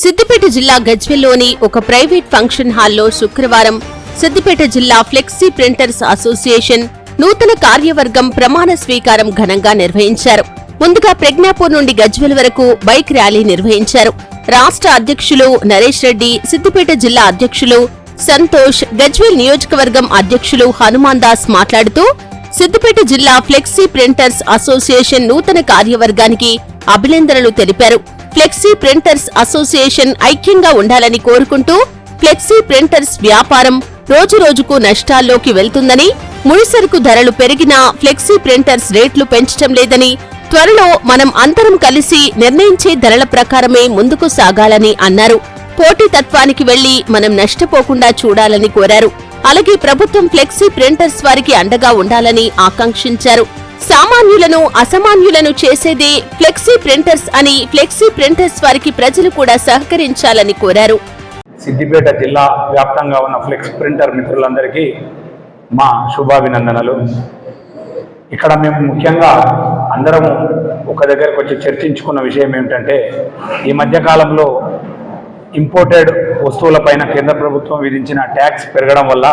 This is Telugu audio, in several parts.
సిద్దిపేట జిల్లా గజ్వేల్లోని ఒక ప్రైవేట్ ఫంక్షన్ హాల్లో శుక్రవారం సిద్దిపేట జిల్లా ఫ్లెక్సీ ప్రింటర్స్ అసోసియేషన్ నూతన కార్యవర్గం ప్రమాణ స్వీకారం ఘనంగా నిర్వహించారు. ముందుగా ప్రజ్ఞాపూర్ నుండి గజ్వేల్ వరకు బైక్ ర్యాలీ నిర్వహించారు. రాష్ట్ర అధ్యక్షులు నరేష్ రెడ్డి, సిద్దిపేట జిల్లా అధ్యక్షులు సంతోష్, గజ్వేల్ నియోజకవర్గం అధ్యక్షులు హనుమాన్ దాస్ మాట్లాడుతూ సిద్దిపేట జిల్లా ఫ్లెక్సీ ప్రింటర్స్ అసోసియేషన్ నూతన కార్యవర్గానికి అభినందనలు తెలిపారు. ఫ్లెక్సీ ప్రింటర్స్ అసోసియేషన్ ఐక్యంగా ఉండాలని కోరుకుంటూ ఫ్లెక్సీ ప్రింటర్స్ వ్యాపారం రోజురోజుకు నష్టాల్లోకి వెళ్తుందని, ముడిసరుకు ధరలు పెరిగినా ఫ్లెక్సీ ప్రింటర్స్ రేట్లు పెంచడం లేదని, త్వరలో మనం అందరం కలిసి నిర్ణయించే ధరల ప్రకారమే ముందుకు సాగాలని అన్నారు. పోటీతత్వానికి వెళ్లి మనం నష్టపోకుండా చూడాలని కోరారు. అలాగే ప్రభుత్వం ఫ్లెక్సీ ప్రింటర్స్ వారికి అండగా ఉండాలని ఆకాంక్షించారు. సామాన్యులను అసామాన్యులను చేసేదే ఫ్లెక్సీ ప్రింటర్స్ అని, ఫ్లెక్సీ ప్రింటర్స్ వారికి ప్రజలు కూడా సహకరించాలని కోరారు. సిద్దిపేట జిల్లా వ్యాప్తంగా ఉన్న ఫ్లెక్స్ ప్రింటర్ మిత్రులందరికీ మా శుభాభినందనలు. ఇక్కడ మేము ముఖ్యంగా అందరము ఒక దగ్గరకు వచ్చి చర్చించుకున్న విషయం ఏమిటంటే, ఈ మధ్యకాలంలో ఇంపోర్టెడ్ వస్తువులపైన కేంద్ర ప్రభుత్వం విధించిన ట్యాక్స్ పెరగడం వల్ల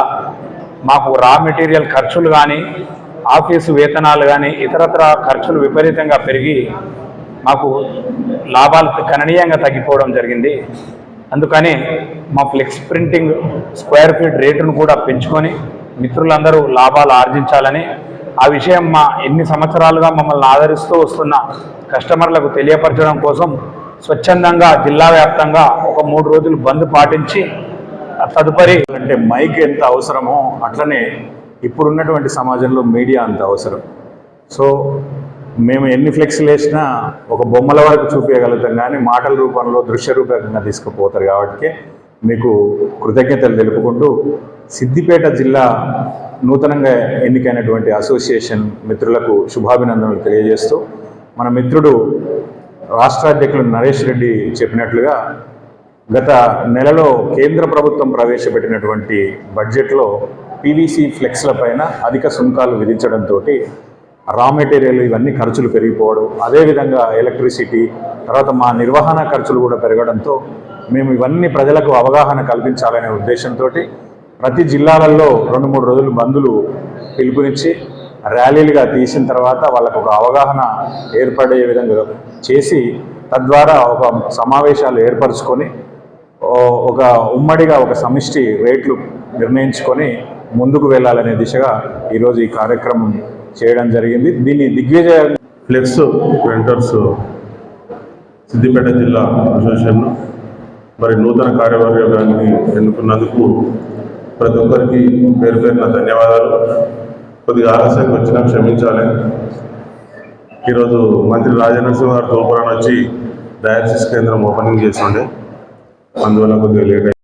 మాకు రా మెటీరియల్ ఖర్చులు కానీ, ఆఫీసు వేతనాలు కానీ, ఇతరత్ర ఖర్చులు విపరీతంగా పెరిగి మాకు లాభాలు గణనీయంగా తగ్గిపోవడం జరిగింది. అందుకని మా ఫ్లెక్స్ ప్రింటింగ్ స్క్వేర్ ఫీట్ రేటును కూడా పెంచుకొని మిత్రులందరూ లాభాలు ఆర్జించాలని, ఆ విషయం మా ఎన్ని సంవత్సరాలుగా మమ్మల్ని ఆదరిస్తూ వస్తున్న కస్టమర్లకు తెలియపరచడం కోసం స్వచ్ఛందంగా జిల్లా వ్యాప్తంగా ఒక 3 రోజులు బంద్ పాటించి తదుపరి అంటే మైక్ ఎంత అవసరమో అట్లనే ఇప్పుడున్నటువంటి సమాజంలో మీడియా అంత అవసరం. సో మేము ఎన్ని ఫ్లెక్స్లు వేసినా ఒక బొమ్మల వరకు చూపించగలుగుతాం, కానీ మాటల రూపంలో దృశ్య రూపకంగా తీసుకుపోతారు. కాబట్టి మీకు కృతజ్ఞతలు తెలుపుకుంటూ సిద్దిపేట జిల్లా నూతనంగా ఎన్నికైనటువంటి అసోసియేషన్ మిత్రులకు శుభాభినందనలు తెలియజేస్తూ, మన మిత్రుడు రాష్ట్ర అధ్యక్షులు నరేష్ రెడ్డి చెప్పినట్లుగా గత నెలలో కేంద్ర ప్రభుత్వం ప్రవేశపెట్టినటువంటి బడ్జెట్లో పీవీసీ ఫ్లెక్స్ల పైన అధిక సుంకాలు విధించడంతో రా మెటీరియల్ ఇవన్నీ ఖర్చులు పెరిగిపోవడం, అదేవిధంగా ఎలక్ట్రిసిటీ, తర్వాత మా నిర్వహణ ఖర్చులు కూడా పెరగడంతో మేము ఇవన్నీ ప్రజలకు అవగాహన కల్పించాలనే ఉద్దేశంతో ప్రతి జిల్లాలలో 2-3 రోజులు బందులు పిలుపునిచ్చి ర్యాలీలుగా తీసిన తర్వాత వాళ్ళకు ఒక అవగాహన ఏర్పడే విధంగా చేసి, తద్వారా ఒక సమావేశాలు ఏర్పరచుకొని ఒక ఉమ్మడిగా ఒక సమిష్టి రేట్లు నిర్ణయించుకొని ముందుకు వెళ్ళాలనే దిశగా ఈరోజు ఈ కార్యక్రమం చేయడం జరిగింది. దీన్ని దిగ్విజయం ఫ్లెక్స్ ప్రింటర్స్ సిద్దిపేట జిల్లా అసోసియేషన్ మరి నూతన కార్యవర్గాన్ని ఎన్నుకున్నందుకు ప్రతి ఒక్కరికి పేరు పేరున ధన్యవాదాలు. కొద్దిగా ఆలస్యంగా వచ్చినా క్షమించాలి. ఈరోజు మంత్రి రాజనరసింహ గారు తోపురాన్ని వచ్చి డయాలసిస్ కేంద్రం ఓపెనింగ్ చేస్తుండే, అందువల్ల కొద్దిగా లేట్